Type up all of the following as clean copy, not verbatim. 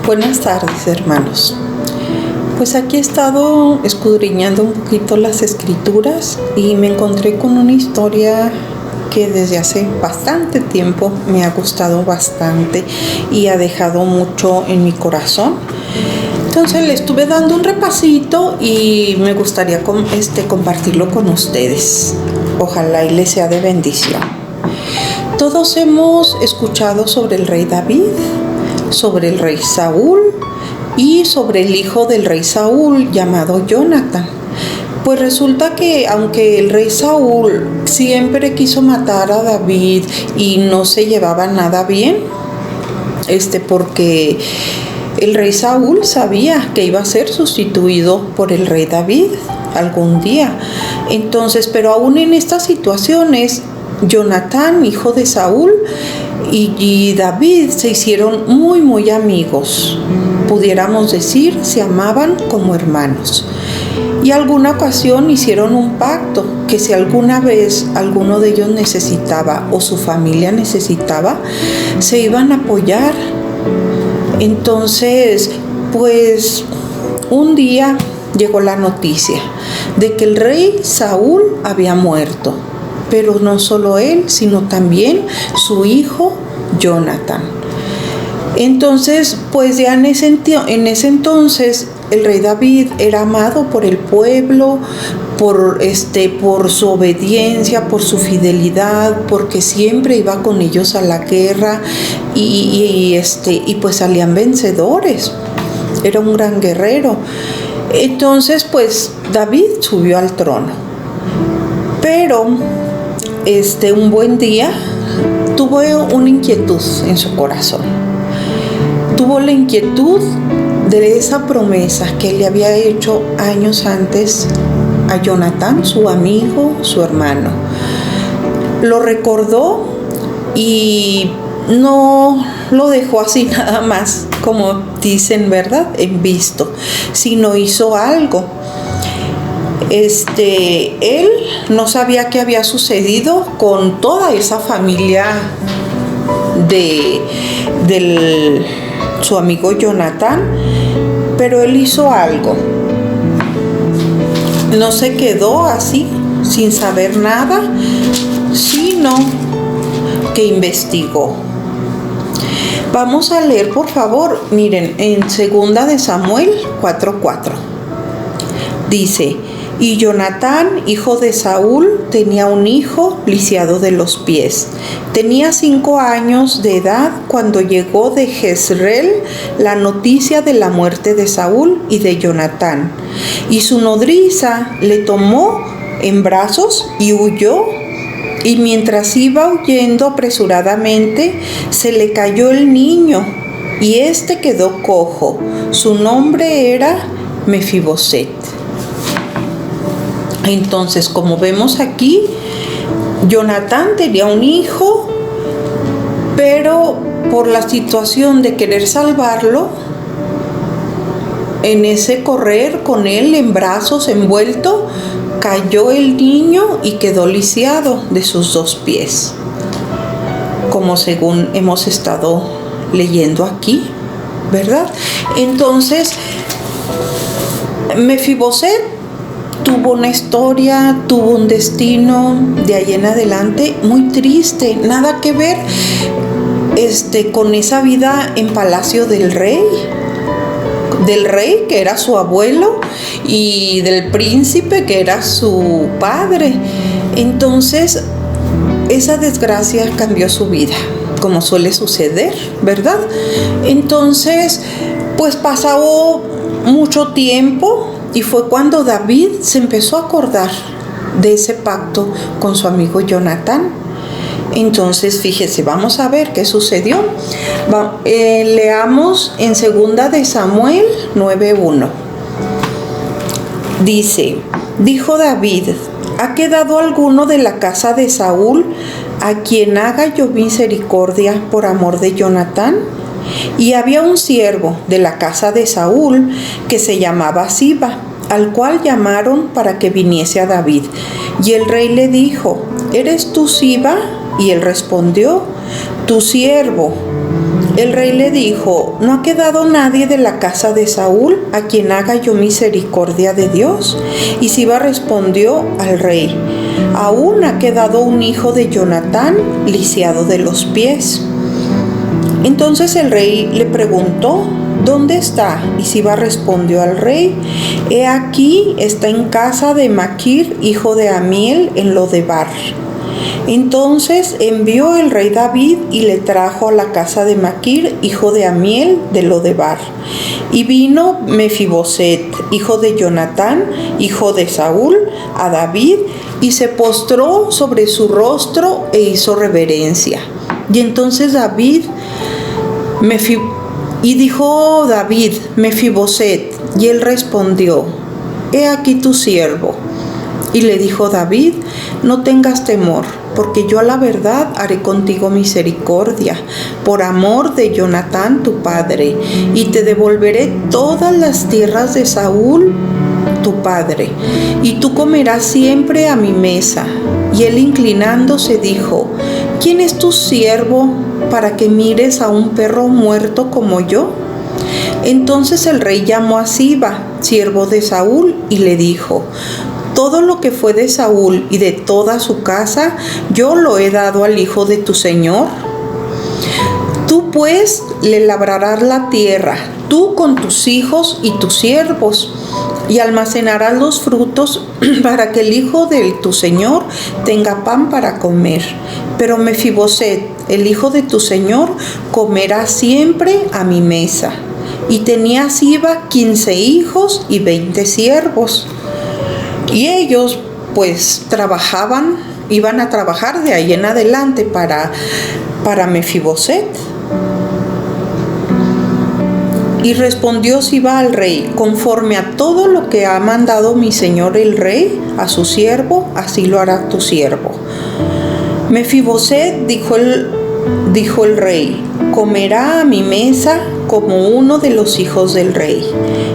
Buenas tardes, hermanos. Pues aquí he estado escudriñando un poquito las escrituras y me encontré con una historia que desde hace bastante tiempo me ha gustado bastante y ha dejado mucho en mi corazón. Entonces le estuve dando un repasito y me gustaría compartirlo con ustedes. Ojalá y les sea de bendición. Todos hemos escuchado sobre el rey David, sobre el rey Saúl y sobre el hijo del rey Saúl llamado Jonatán. Pues resulta que aunque el rey Saúl siempre quiso matar a David y no se llevaba nada bien, porque el rey Saúl sabía que iba a ser sustituido por el rey David algún día. Entonces, pero aún en estas situaciones, Jonatán, hijo de Saúl, y David se hicieron muy amigos. Pudiéramos decir, se amaban como hermanos. Y alguna ocasión hicieron un pacto que si alguna vez alguno de ellos necesitaba o su familia necesitaba, se iban a apoyar. Entonces, pues un día llegó la noticia de que el rey Saúl había muerto. Pero no solo él, sino también su hijo Jonatán. Entonces, pues ya en ese entonces el rey David era amado por el pueblo, por su obediencia, por su fidelidad, porque siempre iba con ellos a la guerra y pues salían vencedores. Era un gran guerrero. Entonces, pues David subió al trono. Pero un buen día tuvo una inquietud en su corazón. Tuvo la inquietud de esa promesa que le había hecho años antes a Jonatán, su amigo, su hermano. Lo recordó y no lo dejó así nada más, como dicen, ¿verdad?, en visto, sino hizo algo. Él no sabía qué había sucedido con toda esa familia de su amigo Jonatán, pero él hizo algo. No se quedó así, sin saber nada, sino que investigó. Vamos a leer, por favor, miren, en 2 de Samuel 4:4. Dice: y Jonatán, hijo de Saúl, tenía un hijo lisiado de los pies. Tenía 5 años de edad cuando llegó de Jezreel la noticia de la muerte de Saúl y de Jonatán. Y su nodriza le tomó en brazos y huyó. Y mientras iba huyendo apresuradamente, se le cayó el niño y quedó cojo. Su nombre era Mefiboset. Entonces, como vemos aquí, Jonatán tenía un hijo, pero por la situación de querer salvarlo, en ese correr con él en brazos envuelto, cayó el niño y quedó lisiado de sus 2 pies, como según hemos estado leyendo aquí, ¿verdad? Entonces, Mefiboset tuvo una historia, tuvo un destino de ahí en adelante muy triste, nada que ver con esa vida en palacio del rey que era su abuelo y del príncipe que era su padre. Entonces, esa desgracia cambió su vida, como suele suceder, ¿verdad? Entonces, pues pasó mucho tiempo. Y fue cuando David se empezó a acordar de ese pacto con su amigo Jonatán. Entonces, fíjese, vamos a ver qué sucedió. Leamos en 2 de Samuel 9:1. Dice: dijo David: ¿ha quedado alguno de la casa de Saúl a quien haga yo misericordia por amor de Jonatán? Y había un siervo de la casa de Saúl que se llamaba Siba, al cual llamaron para que viniese a David. Y el rey le dijo: ¿eres tú Siba? Y él respondió: tu siervo. El rey le dijo: ¿no ha quedado nadie de la casa de Saúl a quien haga yo misericordia de Dios? Y Siba respondió al rey: aún ha quedado un hijo de Jonatán lisiado de los pies. Entonces el rey le preguntó: ¿dónde está? Y Siba respondió al rey: he aquí, está en casa de Maquir, hijo de Amiel, en Lodebar. Entonces envió el rey David y le trajo a la casa de Maquir, hijo de Amiel, de Lodebar. Y vino Mefiboset, hijo de Jonatán, hijo de Saúl, a David, y se postró sobre su rostro e hizo reverencia. Y entonces dijo David: Mefiboset. Y él respondió: he aquí tu siervo. Y le dijo David: no tengas temor, porque yo a la verdad haré contigo misericordia, por amor de Jonatán tu padre, y te devolveré todas las tierras de Saúl tu padre, y tú comerás siempre a mi mesa. Y él, inclinándose, dijo: ¿quién es tu siervo para que mires a un perro muerto como yo? Entonces el rey llamó a Siba, siervo de Saúl, y le dijo: todo lo que fue de Saúl y de toda su casa, yo lo he dado al hijo de tu señor. Tú pues le labrarás la tierra, tú con tus hijos y tus siervos, y almacenarás los frutos para que el hijo de tu señor tenga pan para comer. Pero Mefiboset, el hijo de tu señor, comerá siempre a mi mesa. Y tenía Siba 15 hijos y 20 siervos. Y ellos pues iban a trabajar de ahí en adelante para Mefiboset. Y respondió Siba al rey: conforme a todo lo que ha mandado mi señor el rey a su siervo, así lo hará tu siervo. Mefiboset, dijo el rey, comerá a mi mesa como uno de los hijos del rey.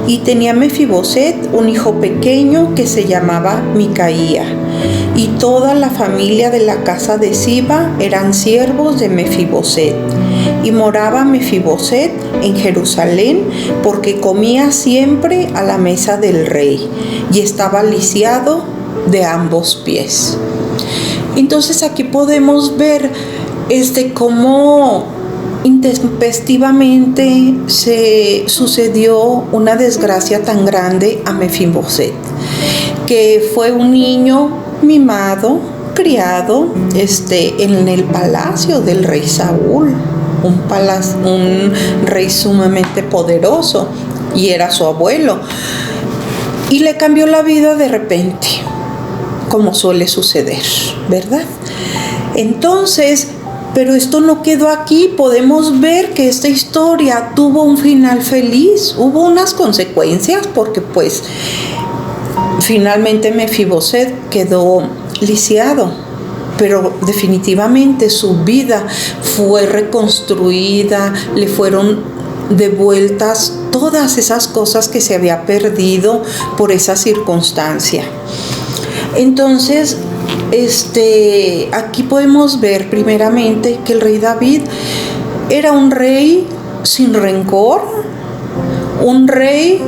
Y tenía Mefiboset un hijo pequeño que se llamaba Micaía. Y toda la familia de la casa de Siba eran siervos de Mefiboset. Y moraba Mefiboset en Jerusalén, porque comía siempre a la mesa del rey, y estaba lisiado de ambos pies. Entonces aquí podemos ver cómo intempestivamente se sucedió una desgracia tan grande a Mefiboset, que fue un niño mimado, criado en el palacio del rey Saúl, un rey sumamente poderoso, y era su abuelo, y le cambió la vida de repente, como suele suceder, ¿verdad? Entonces, pero esto no quedó aquí. Podemos ver que esta historia tuvo un final feliz. Hubo unas consecuencias porque pues finalmente Mefiboset quedó lisiado, pero definitivamente su vida fue reconstruida, le fueron devueltas todas esas cosas que se había perdido por esa circunstancia. Entonces, aquí podemos ver primeramente que el rey David era un rey sin rencor, un rey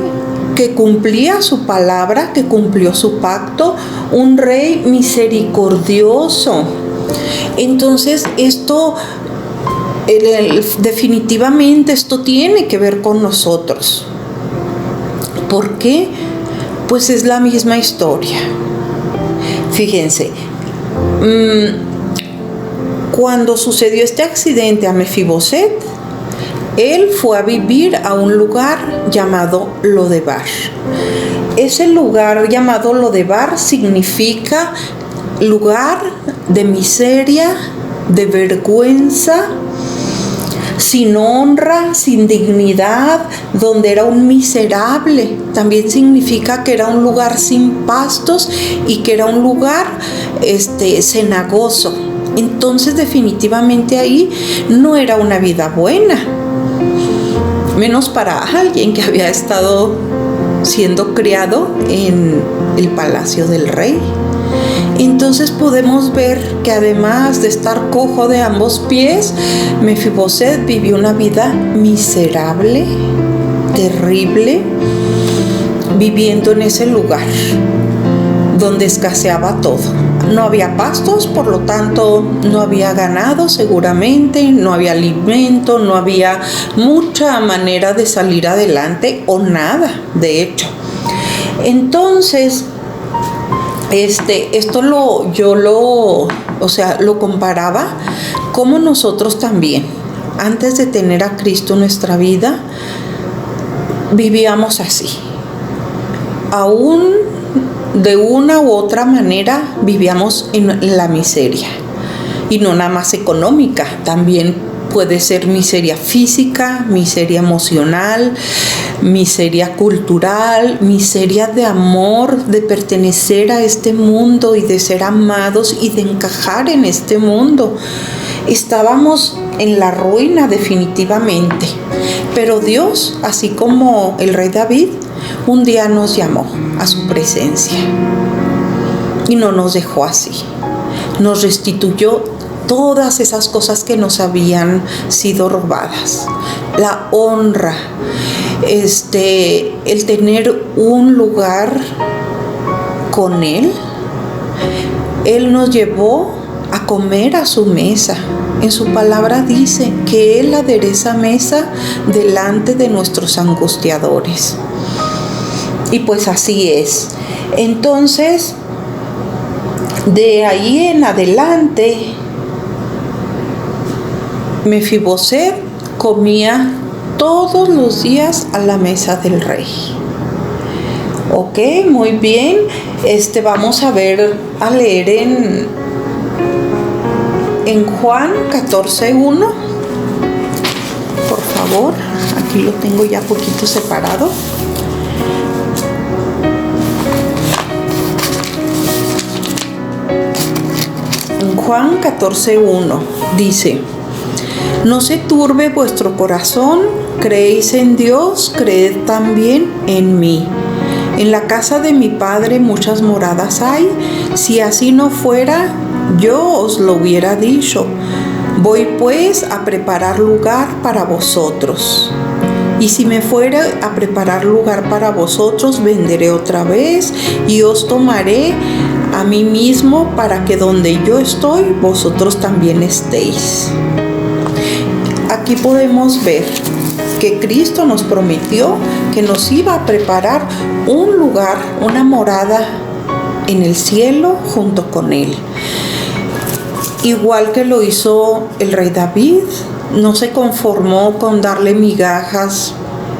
que cumplía su palabra, que cumplió su pacto, un rey misericordioso. Entonces definitivamente esto tiene que ver con nosotros. ¿Por qué? Pues es la misma historia. Fíjense, cuando sucedió este accidente a Mefiboset, él fue a vivir a un lugar llamado Lodebar. Ese lugar llamado Lodebar significa lugar de miseria, de vergüenza, sin honra, sin dignidad, donde era un miserable. También significa que era un lugar sin pastos y que era un lugar cenagoso. Entonces definitivamente ahí no era una vida buena, menos para alguien que había estado siendo criado en el palacio del rey. Entonces podemos ver que además de estar cojo de ambos pies, Mefiboset vivió una vida miserable, terrible, viviendo en ese lugar donde escaseaba todo. No había pastos, por lo tanto no había ganado seguramente, no había alimento, no había mucha manera de salir adelante o nada, de hecho. Entonces, esto lo comparaba como nosotros también, antes de tener a Cristo en nuestra vida, vivíamos así. Aún de una u otra manera vivíamos en la miseria. Y no nada más económica, también puede ser miseria física, miseria emocional, miseria cultural, miseria de amor, de pertenecer a este mundo y de ser amados y de encajar en este mundo. Estábamos en la ruina definitivamente. Pero Dios, así como el rey David, un día nos llamó a su presencia y no nos dejó así. Nos restituyó todas esas cosas que nos habían sido robadas. La honra, el tener un lugar con Él. Él nos llevó a comer a su mesa. En su palabra dice que Él adereza mesa delante de nuestros angustiadores. Y pues así es. Entonces, de ahí en adelante, Mefiboset comía todos los días a la mesa del rey. Ok, muy bien. Vamos a leer en Juan 14:1. Por favor, aquí lo tengo ya poquito separado. En Juan 14:1 dice: no se turbe vuestro corazón, creéis en Dios, creed también en mí. En la casa de mi Padre muchas moradas hay, si así no fuera, yo os lo hubiera dicho. Voy pues a preparar lugar para vosotros. Y si me fuera a preparar lugar para vosotros, vendré otra vez y os tomaré a mí mismo, para que donde yo estoy, vosotros también estéis. Aquí podemos ver que Cristo nos prometió que nos iba a preparar un lugar, una morada en el cielo junto con Él. Igual que lo hizo el rey David, no se conformó con darle migajas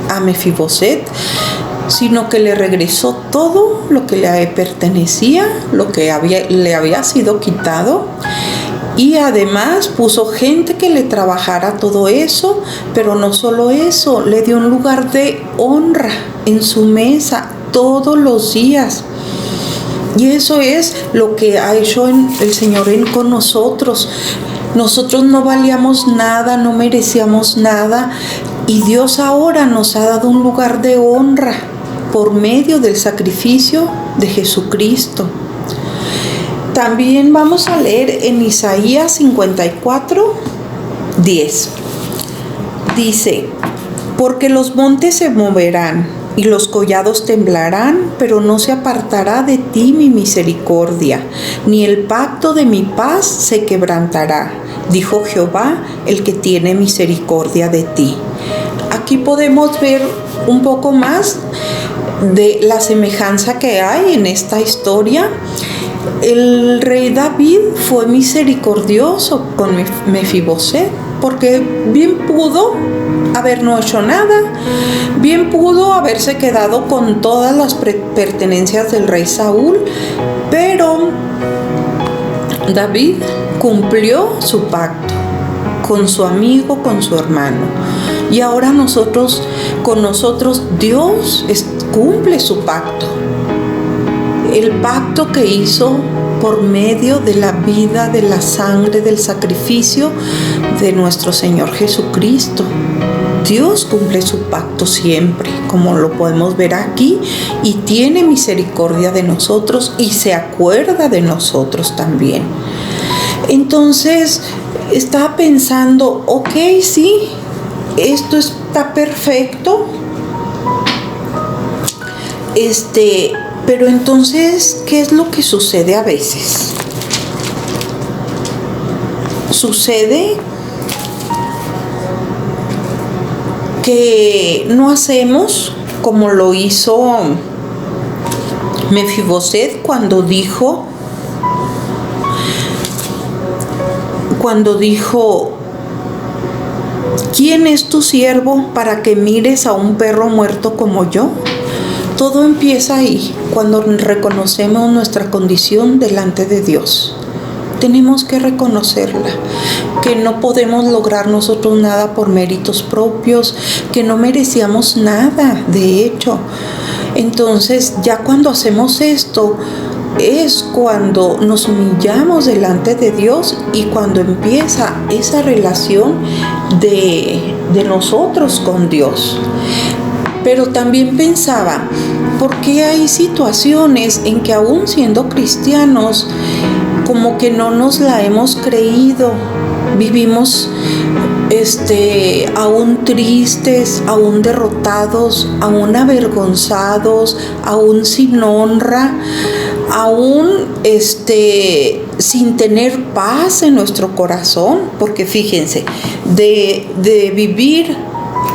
a Mefiboset, sino que le regresó todo lo que le pertenecía, lo que le había sido quitado. Y además puso gente que le trabajara todo eso, pero no solo eso, le dio un lugar de honra en su mesa todos los días. Y eso es lo que ha hecho el Señor con nosotros. Nosotros no valíamos nada, no merecíamos nada, y Dios ahora nos ha dado un lugar de honra por medio del sacrificio de Jesucristo. También vamos a leer en Isaías 54:10. Dice: porque los montes se moverán y los collados temblarán, pero no se apartará de ti mi misericordia, ni el pacto de mi paz se quebrantará, dijo Jehová, el que tiene misericordia de ti. Aquí podemos ver un poco más de la semejanza que hay en esta historia. El rey David fue misericordioso con Mefiboset, porque bien pudo haber no hecho nada, bien pudo haberse quedado con todas las pertenencias del rey Saúl, pero David cumplió su pacto con su amigo, con su hermano. Y ahora con nosotros Dios cumple su pacto. El pacto que hizo por medio de la vida, de la sangre, del sacrificio de nuestro Señor Jesucristo. Dios cumple su pacto siempre, como lo podemos ver aquí, y tiene misericordia de nosotros y se acuerda de nosotros también. Entonces, estaba pensando, ok, sí, esto está perfecto, pero entonces, ¿qué es lo que sucede a veces? Sucede que no hacemos como lo hizo Mefiboset cuando dijo, ¿quién es tu siervo para que mires a un perro muerto como yo? Todo empieza ahí, cuando reconocemos nuestra condición delante de Dios. Tenemos que reconocerla, que no podemos lograr nosotros nada por méritos propios, que no merecíamos nada, de hecho. Entonces, ya cuando hacemos esto, es cuando nos humillamos delante de Dios y cuando empieza esa relación de nosotros con Dios. Pero también pensaba, ¿por qué hay situaciones en que aún siendo cristianos, como que no nos la hemos creído? Vivimos aún tristes, aún derrotados, aún avergonzados, aún sin honra, aún sin tener paz en nuestro corazón, porque fíjense, de vivir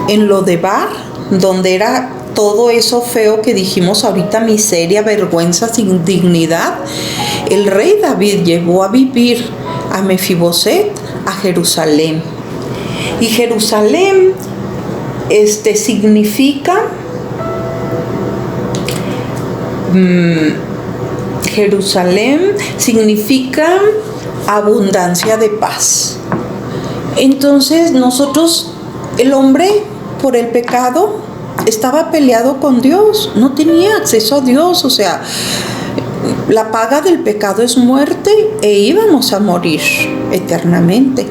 en Lodebar, donde era todo eso feo que dijimos ahorita, miseria, vergüenza, indignidad, el rey David llevó a vivir a Mefiboset a Jerusalén. Y Jerusalén significa Jerusalén significa abundancia de paz. Entonces nosotros, el hombre por el pecado estaba peleado con Dios, no tenía acceso a Dios, o sea, la paga del pecado es muerte e íbamos a morir eternamente.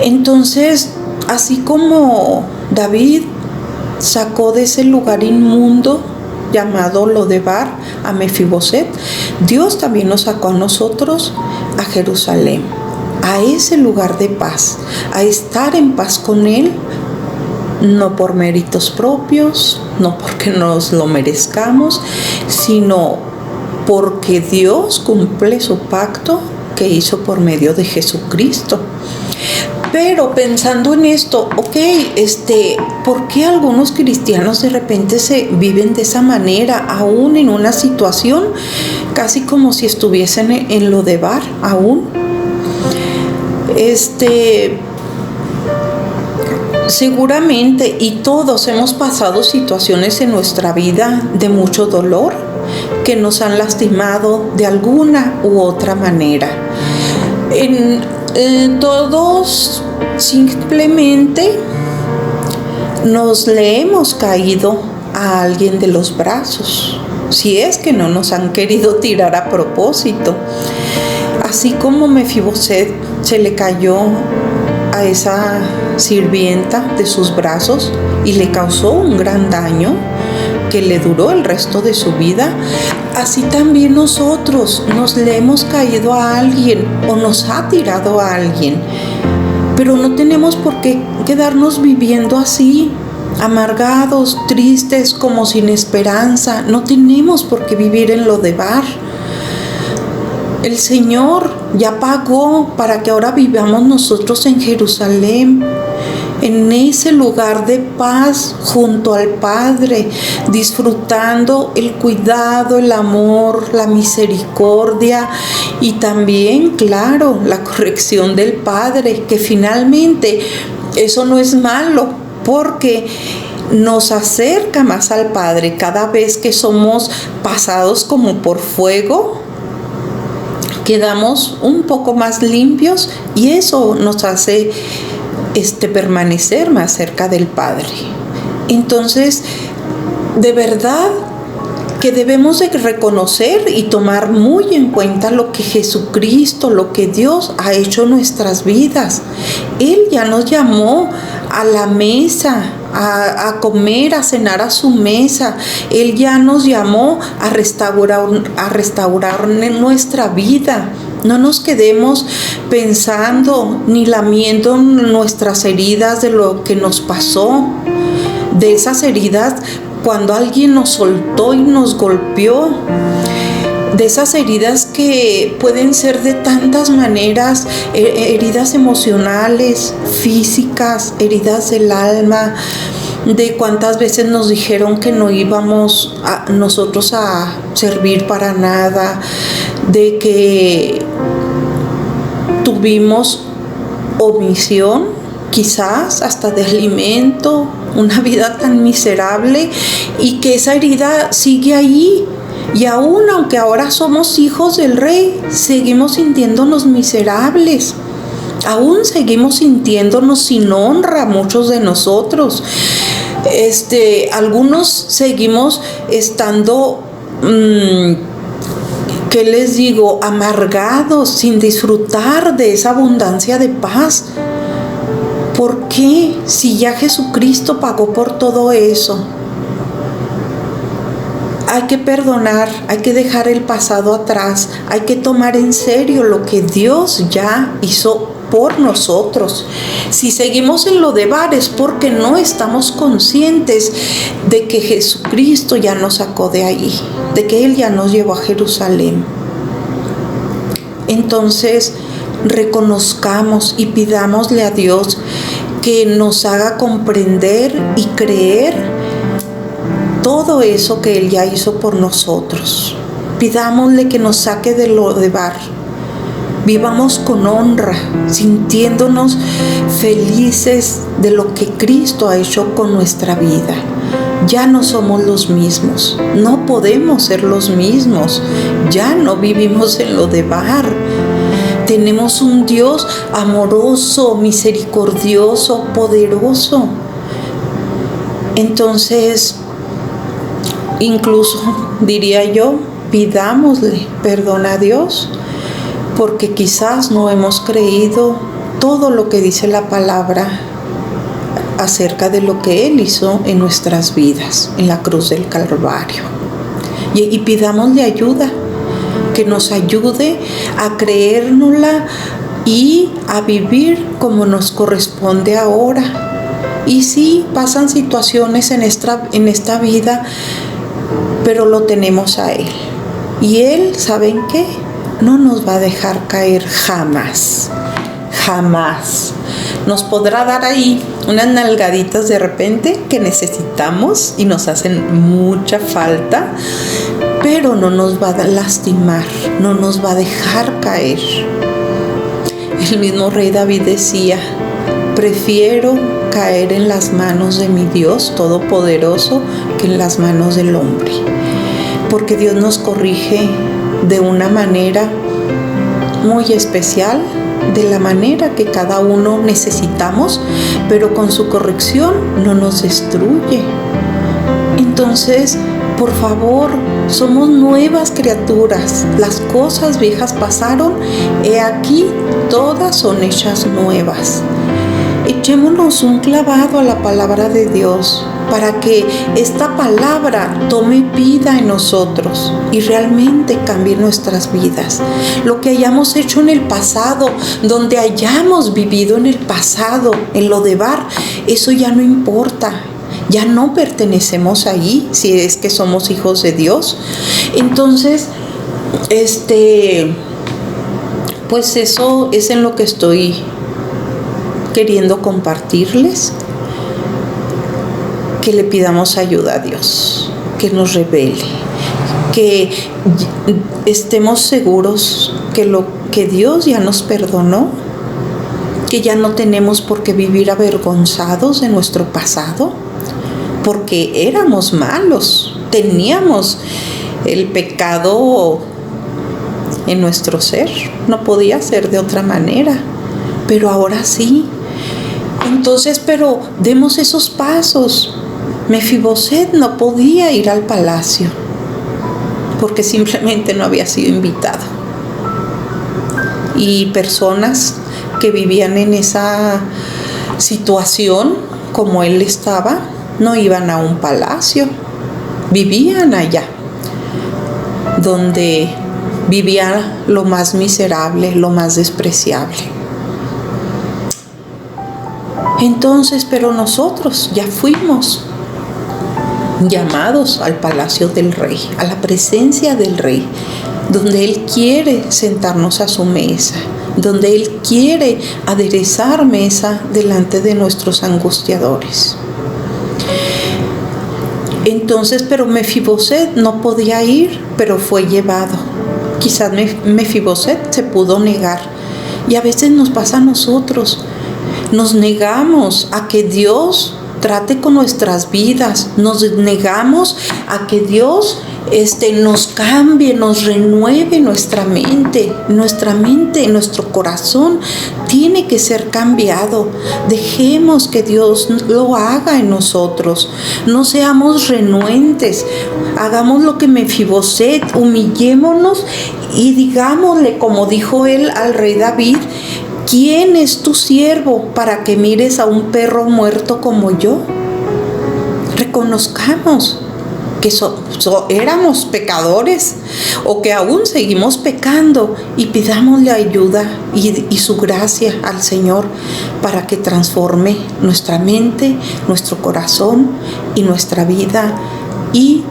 Entonces, así como David sacó de ese lugar inmundo llamado Lodebar a Mefiboset, Dios también nos sacó a nosotros a Jerusalén, a ese lugar de paz, a estar en paz con Él, no por méritos propios, no porque nos lo merezcamos, sino porque Dios cumple su pacto que hizo por medio de Jesucristo. Pero pensando en esto, ¿por qué algunos cristianos de repente se viven de esa manera, aún en una situación casi como si estuviesen en Lodebar aún? Seguramente, y todos hemos pasado situaciones en nuestra vida de mucho dolor que nos han lastimado de alguna u otra manera. Todos simplemente nos le hemos caído a alguien de los brazos, si es que no nos han querido tirar a propósito. Así como Mefiboset se le cayó a esa sirvienta de sus brazos y le causó un gran daño que le duró el resto de su vida, así también nosotros nos le hemos caído a alguien o nos ha tirado a alguien. Pero no tenemos por qué quedarnos viviendo así, amargados, tristes, como sin esperanza. No tenemos por qué vivir en Lodebar. El Señor ya pagó para que ahora vivamos nosotros en Jerusalén, en ese lugar de paz junto al Padre, disfrutando el cuidado, el amor, la misericordia y también, claro, la corrección del Padre, que finalmente eso no es malo, porque nos acerca más al Padre cada vez que somos pasados como por fuego. Quedamos un poco más limpios y eso nos hace permanecer más cerca del Padre. Entonces, de verdad que debemos de reconocer y tomar muy en cuenta lo que Jesucristo, lo que Dios ha hecho en nuestras vidas. Él ya nos llamó a la mesa, a comer, a cenar a su mesa. Él ya nos llamó a restaurar nuestra vida. No nos quedemos pensando ni lamiendo nuestras heridas de lo que nos pasó, de esas heridas cuando alguien nos soltó y nos golpeó, de esas heridas que pueden ser de tantas maneras, heridas emocionales, físicas, heridas del alma, de cuántas veces nos dijeron que no íbamos nosotros a servir para nada, de que tuvimos omisión, quizás hasta de alimento, una vida tan miserable, y que esa herida sigue ahí. Y aún aunque ahora somos hijos del Rey, seguimos sintiéndonos miserables. Aún seguimos sintiéndonos sin honra, muchos de nosotros. Algunos seguimos estando, ¿qué les digo?, amargados, sin disfrutar de esa abundancia de paz. ¿Por qué? Si ya Jesucristo pagó por todo eso. Hay que perdonar, hay que dejar el pasado atrás, hay que tomar en serio lo que Dios ya hizo por nosotros. Si seguimos en lo de bar es porque no estamos conscientes de que Jesucristo ya nos sacó de ahí, de que Él ya nos llevó a Jerusalén. Entonces, reconozcamos y pidámosle a Dios que nos haga comprender y creer todo eso que Él ya hizo por nosotros. Pidámosle que nos saque de lo de bar. Vivamos con honra, sintiéndonos felices de lo que Cristo ha hecho con nuestra vida. Ya no somos los mismos, no podemos ser los mismos, ya no vivimos en lo de bar. Tenemos un Dios amoroso, misericordioso, poderoso. Entonces, incluso diría yo, pidámosle perdón a Dios, porque quizás no hemos creído todo lo que dice la palabra acerca de lo que Él hizo en nuestras vidas, en la cruz del Calvario. Y pidámosle ayuda, que nos ayude a creérnosla y a vivir como nos corresponde ahora. Y sí, pasan situaciones en esta vida, pero lo tenemos a Él. Y Él, ¿saben qué? No nos va a dejar caer jamás. Jamás. Nos podrá dar ahí unas nalgaditas de repente que necesitamos y nos hacen mucha falta, pero no nos va a lastimar, no nos va a dejar caer. El mismo rey David decía: prefiero caer en las manos de mi Dios Todopoderoso que en las manos del hombre. Porque Dios nos corrige de una manera muy especial, de la manera que cada uno necesitamos, pero con su corrección no nos destruye. Entonces, por favor, somos nuevas criaturas. Las cosas viejas pasaron, he aquí, todas son hechas nuevas. Echémonos un clavado a la palabra de Dios para que esta palabra tome vida en nosotros y realmente cambie nuestras vidas. Lo que hayamos hecho en el pasado, donde hayamos vivido en el pasado, en lo de bar, eso ya no importa. Ya no pertenecemos ahí, si es que somos hijos de Dios. Entonces, pues eso es en lo que estoy queriendo compartirles, que le pidamos ayuda a Dios, que nos revele, que estemos seguros que lo que Dios ya nos perdonó, que ya no tenemos por qué vivir avergonzados de nuestro pasado, porque éramos malos, teníamos el pecado en nuestro ser, no podía ser de otra manera, pero ahora sí. Entonces, pero demos esos pasos. Mefiboset no podía ir al palacio porque simplemente no había sido invitado. Y personas que vivían en esa situación como él estaba, no iban a un palacio, vivían allá, donde vivía lo más miserable, lo más despreciable. Entonces, pero nosotros ya fuimos llamados al palacio del rey, a la presencia del rey, donde él quiere sentarnos a su mesa, donde él quiere aderezar mesa delante de nuestros angustiadores. Entonces, pero Mefiboset no podía ir, pero fue llevado. Quizás Mefiboset se pudo negar. Y a veces nos pasa a nosotros. Nos negamos a que Dios trate con nuestras vidas. Nos negamos a que Dios nos cambie, nos renueve nuestra mente. Nuestro corazón tiene que ser cambiado. Dejemos que Dios lo haga en nosotros. No seamos renuentes. Hagamos lo que Mefiboset, humillémonos y digámosle, como dijo él al rey David: ¿quién es tu siervo para que mires a un perro muerto como yo? Reconozcamos que éramos pecadores o que aún seguimos pecando y pidámosle ayuda y su gracia al Señor para que transforme nuestra mente, nuestro corazón y nuestra vida y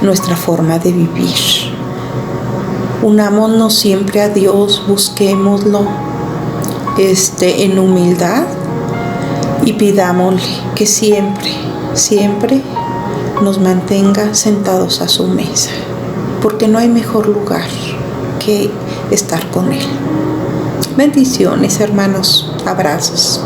nuestra forma de vivir. Unámonos siempre a Dios, busquémoslo en humildad y pidámosle que siempre nos mantenga sentados a su mesa, porque no hay mejor lugar que estar con Él. Bendiciones, hermanos, abrazos.